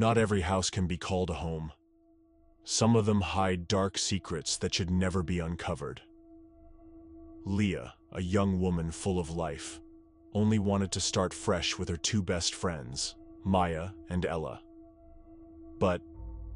Not every house can be called a home. Some of them hide dark secrets that should never be uncovered. Leah, a young woman full of life, only wanted to start fresh with her two best friends, Maya and Ella. But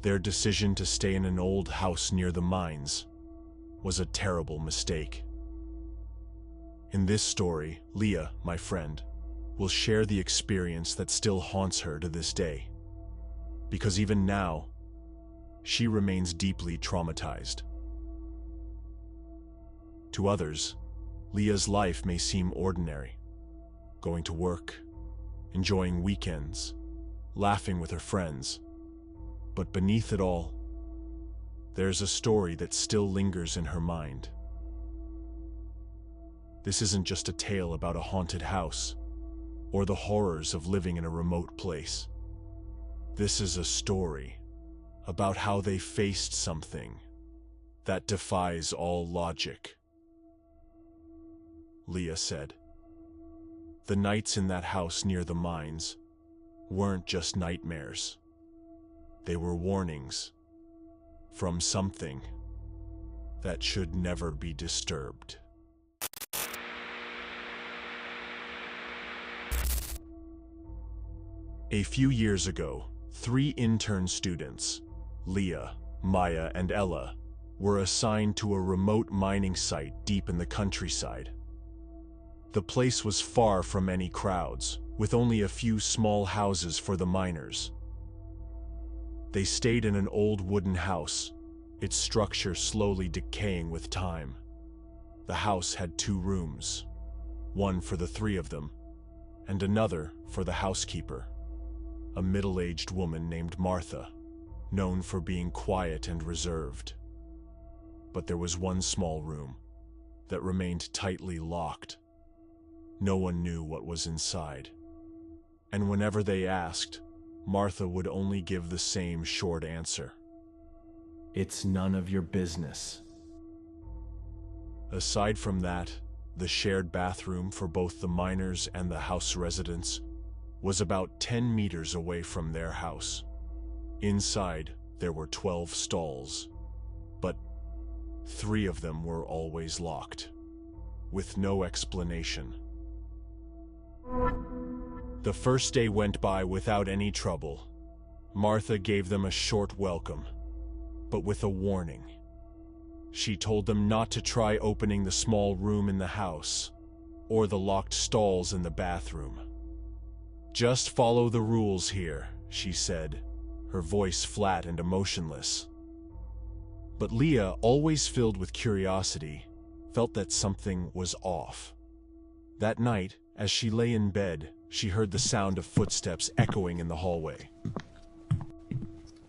their decision to stay in an old house near the mines was a terrible mistake. In this story, Leah, my friend, will share the experience that still haunts her to this day. Because even now, she remains deeply traumatized. To others, Leah's life may seem ordinary. Going to work, enjoying weekends, laughing with her friends. But beneath it all, there's a story that still lingers in her mind. This isn't just a tale about a haunted house or the horrors of living in a remote place. This is a story about how they faced something that defies all logic. Leah said, "The nights in that house near the mines weren't just nightmares. They were warnings from something that should never be disturbed." A few years ago, 3 intern students, Leah, Maya, and Ella, were assigned to a remote mining site deep in the countryside. The place was far from any crowds, with only a few small houses for the miners. They stayed in an old wooden house, its structure slowly decaying with time. The house had 2 rooms, one for the 3 of them, and another for the housekeeper, a middle-aged woman named Martha, known for being quiet and reserved. But there was one small room that remained tightly locked. No one knew what was inside, and whenever they asked, Martha would only give the same short answer: "It's none of your business." Aside from that, the shared bathroom for both the miners and the house residents was about 10 meters away from their house. Inside, there were 12 stalls, but 3 of them were always locked, with no explanation. The first day went by without any trouble. Martha gave them a short welcome, but with a warning. She told them not to try opening the small room in the house, or the locked stalls in the bathroom. "Just follow the rules here," she said, her voice flat and emotionless. But Leah, always filled with curiosity, felt that something was off. That night, as she lay in bed, she heard the sound of footsteps echoing in the hallway.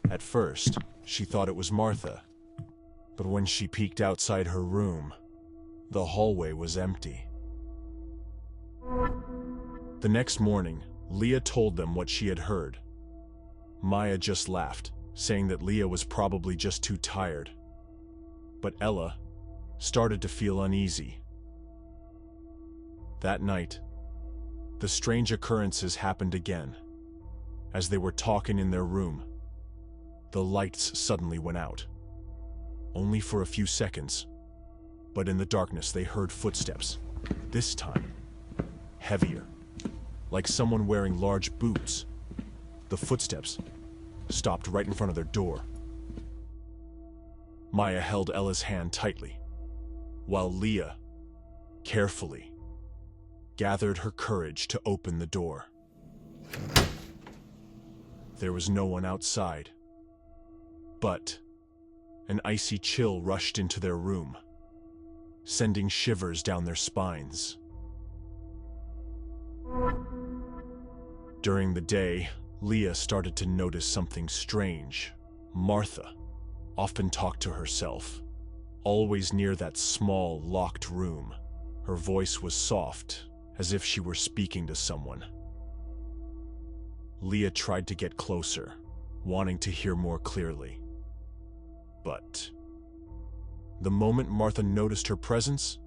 At first, she thought it was Martha, but when she peeked outside her room, the hallway was empty. The next morning, Leah told them what she had heard. Maya just laughed, saying that Leah was probably just too tired. But Ella started to feel uneasy. That night, the strange occurrences happened again. As they were talking in their room, the lights suddenly went out. Only for a few seconds, but in the darkness they heard footsteps, this time heavier, like someone wearing large boots. The footsteps stopped right in front of their door. Maya held Ella's hand tightly, while Leah carefully gathered her courage to open the door. There was no one outside, but an icy chill rushed into their room, sending shivers down their spines. During the day, Leah started to notice something strange. Martha often talked to herself, always near that small, locked room. Her voice was soft, as if she were speaking to someone. Leah tried to get closer, wanting to hear more clearly. But the moment Martha noticed her presence,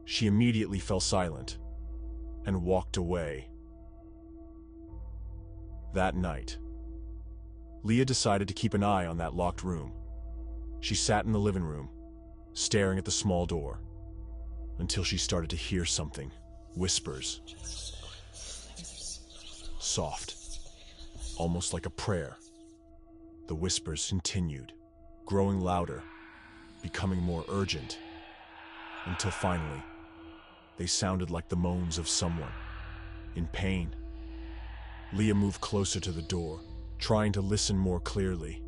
she immediately fell silent and walked away. That night, Leah decided to keep an eye on that locked room. She sat in the living room, staring at the small door, until she started to hear something. Whispers. Soft, almost like a prayer. The whispers continued, growing louder, becoming more urgent, until finally, they sounded like the moans of someone in pain. Leah moved closer to the door, trying to listen more clearly.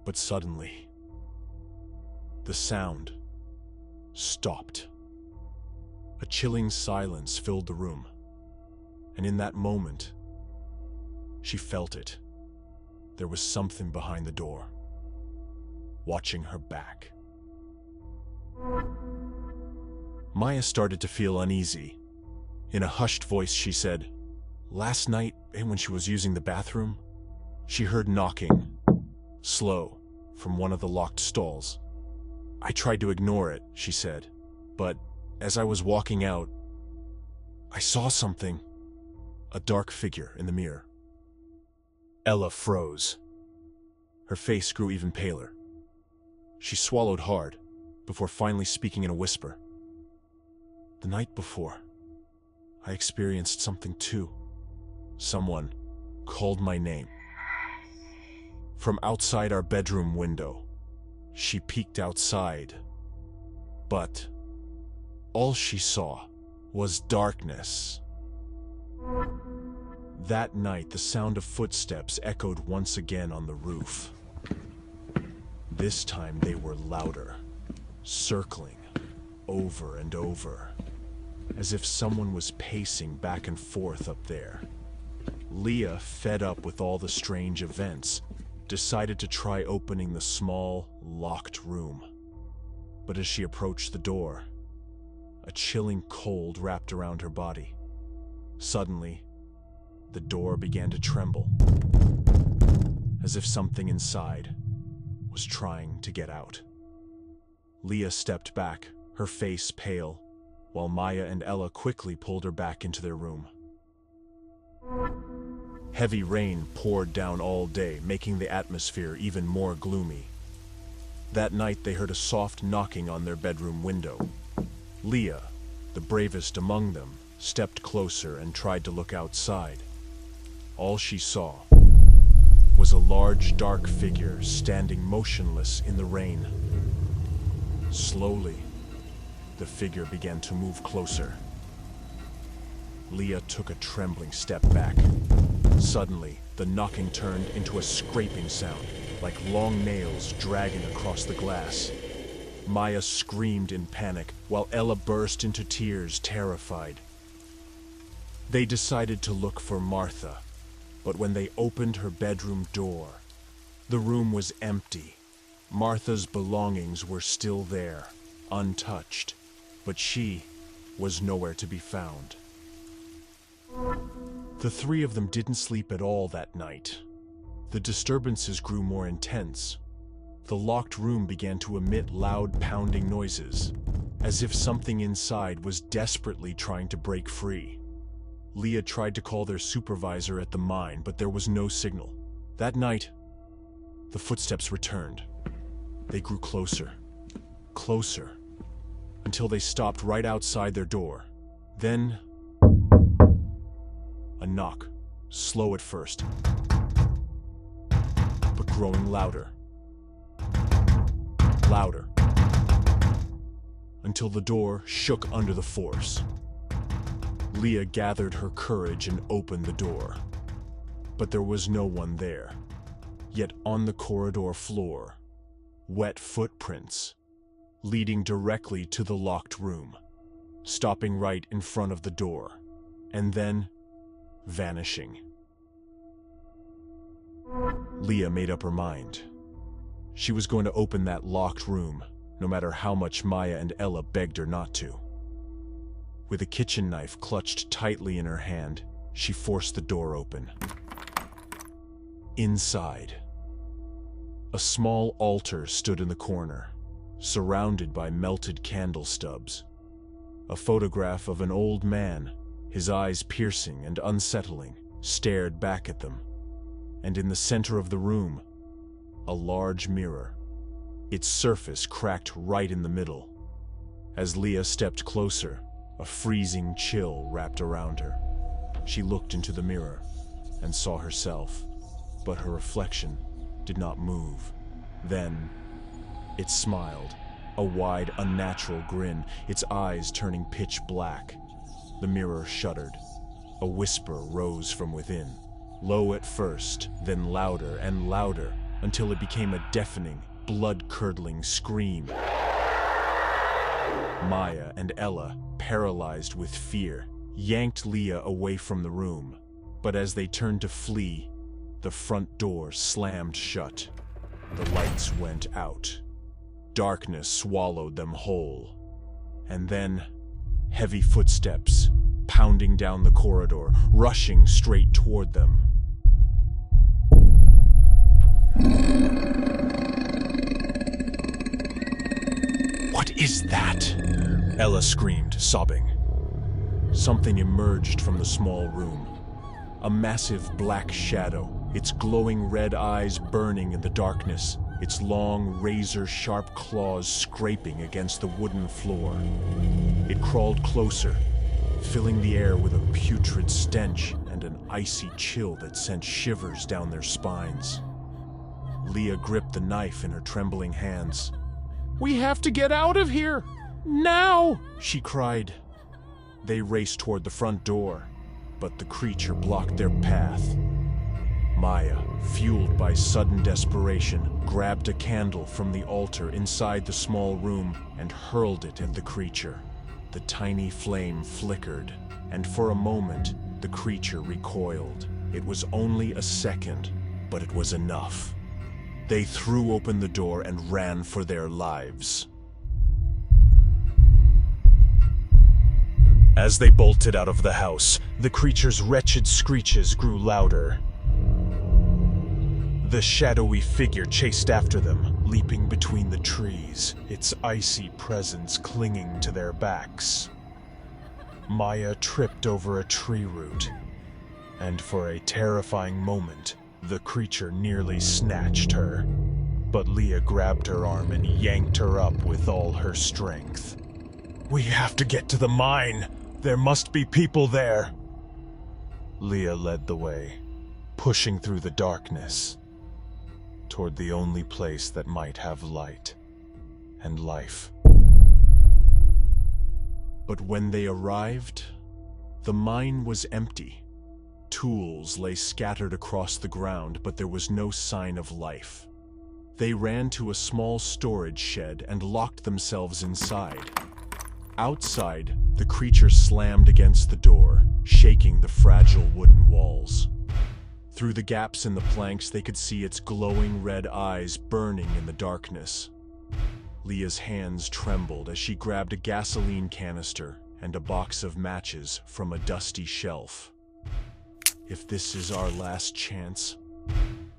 But suddenly, the sound stopped. A chilling silence filled the room, and in that moment, she felt it. There was something behind the door, watching her back. Maya started to feel uneasy. In a hushed voice, she said, "Last night, when she was using the bathroom, she heard knocking, slow, from one of the locked stalls. I tried to ignore it," she said, "but as I was walking out, I saw something, a dark figure in the mirror." Ella froze. Her face grew even paler. She swallowed hard, before finally speaking in a whisper. "The night before, I experienced something too. Someone called my name. From outside our bedroom window, she peeked outside, but all she saw was darkness." That night, the sound of footsteps echoed once again on the roof. This time they were louder, circling over and over, as if someone was pacing back and forth up there. Leah, fed up with all the strange events, decided to try opening the small, locked room. But as she approached the door, a chilling cold wrapped around her body. Suddenly, the door began to tremble, as if something inside was trying to get out. Leah stepped back, her face pale, while Maya and Ella quickly pulled her back into their room. Heavy rain poured down all day, making the atmosphere even more gloomy. That night they heard a soft knocking on their bedroom window. Leah, the bravest among them, stepped closer and tried to look outside. All she saw was a large dark figure standing motionless in the rain. Slowly, the figure began to move closer. Leah took a trembling step back. Suddenly, the knocking turned into a scraping sound, like long nails dragging across the glass. Maya screamed in panic, while Ella burst into tears, terrified. They decided to look for Martha, but when they opened her bedroom door, the room was empty. Martha's belongings were still there, untouched, but she was nowhere to be found. The three of them didn't sleep at all that night. The disturbances grew more intense. The locked room began to emit loud pounding noises, as if something inside was desperately trying to break free. Leah tried to call their supervisor at the mine, but there was no signal. That night, the footsteps returned. They grew closer, closer, until they stopped right outside their door. Then, a knock, slow at first, but growing louder, louder, until the door shook under the force. Leah gathered her courage and opened the door, but there was no one there. Yet on the corridor floor, wet footprints, leading directly to the locked room, stopping right in front of the door, and then vanishing. Leah made up her mind. She was going to open that locked room, no matter how much Maya and Ella begged her not to. With a kitchen knife clutched tightly in her hand, she forced the door open. Inside, a small altar stood in the corner, surrounded by melted candle stubs. A photograph of an old man, his eyes piercing and unsettling, stared back at them. and in the center of the room, a large mirror. Its surface cracked right in the middle. As Leah stepped closer, a freezing chill wrapped around her. She looked into the mirror and saw herself, but her reflection did not move. Then, it smiled, a wide, unnatural grin, its eyes turning pitch black. The mirror shuddered. A whisper rose from within, low at first, then louder and louder, until it became a deafening, blood-curdling scream. Maya and Ella, paralyzed with fear, yanked Leah away from the room. But as they turned to flee, the front door slammed shut. The lights went out. Darkness swallowed them whole. And then, heavy footsteps, pounding down the corridor, rushing straight toward them. "What is that?" Ella screamed, sobbing. Something emerged from the small room. A massive black shadow, its glowing red eyes burning in the darkness, its long, razor-sharp claws scraping against the wooden floor. It crawled closer, filling the air with a putrid stench and an icy chill that sent shivers down their spines. Leah gripped the knife in her trembling hands. "We have to get out of here! Now!" she cried. They raced toward the front door, but the creature blocked their path. Maya, fueled by sudden desperation, grabbed a candle from the altar inside the small room and hurled it at the creature. The tiny flame flickered, and for a moment, the creature recoiled. It was only a second, but it was enough. They threw open the door and ran for their lives. As they bolted out of the house, the creature's wretched screeches grew louder. The shadowy figure chased after them, leaping between the trees, its icy presence clinging to their backs. Maya tripped over a tree root, and for a terrifying moment, the creature nearly snatched her. But Leah grabbed her arm and yanked her up with all her strength. "We have to get to the mine! There must be people there!" Leah led the way, pushing through the darkness, toward the only place that might have light and life. But when they arrived, the mine was empty. Tools lay scattered across the ground, but there was no sign of life. They ran to a small storage shed and locked themselves inside. Outside, the creature slammed against the door, shaking the fragile wooden walls. Through the gaps in the planks, they could see its glowing red eyes burning in the darkness. Leah's hands trembled as she grabbed a gasoline canister and a box of matches from a dusty shelf. "If this is our last chance,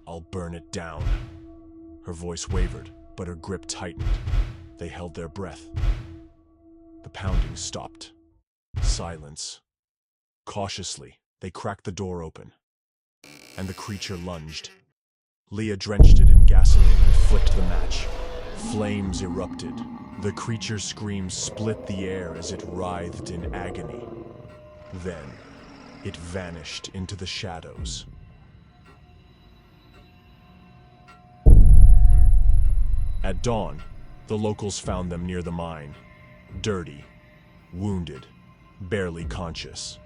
I'll burn it down." Her voice wavered, but her grip tightened. They held their breath. The pounding stopped. Silence. Cautiously, they cracked the door open, and the creature lunged. Leah drenched it in gasoline and flicked the match. Flames erupted. The creature's screams split the air as it writhed in agony. Then, it vanished into the shadows. At dawn, the locals found them near the mine, dirty, wounded, barely conscious.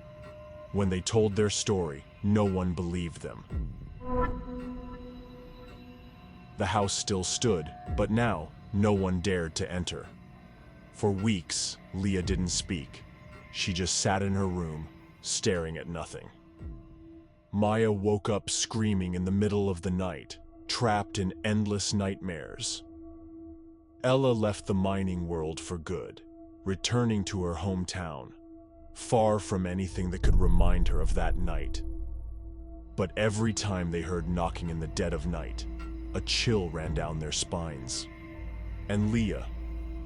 When they told their story, no one believed them. The house still stood, but now no one dared to enter. For weeks, Leah didn't speak. She just sat in her room, staring at nothing. Maya woke up screaming in the middle of the night, trapped in endless nightmares. Ella left the mining world for good, returning to her hometown, far from anything that could remind her of that night. But every time they heard knocking in the dead of night, a chill ran down their spines. And Leah,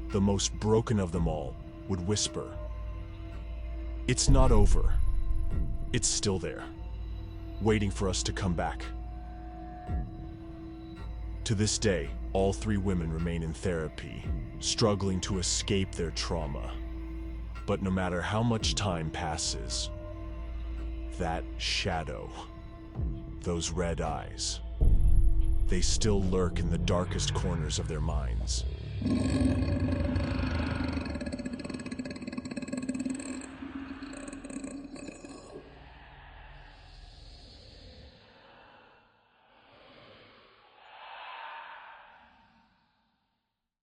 the most broken of them all, would whisper, "It's not over. It's still there, waiting for us to come back." To this day, all three women remain in therapy, struggling to escape their trauma. But no matter how much time passes, that shadow, those red eyes, they still lurk in the darkest corners of their minds.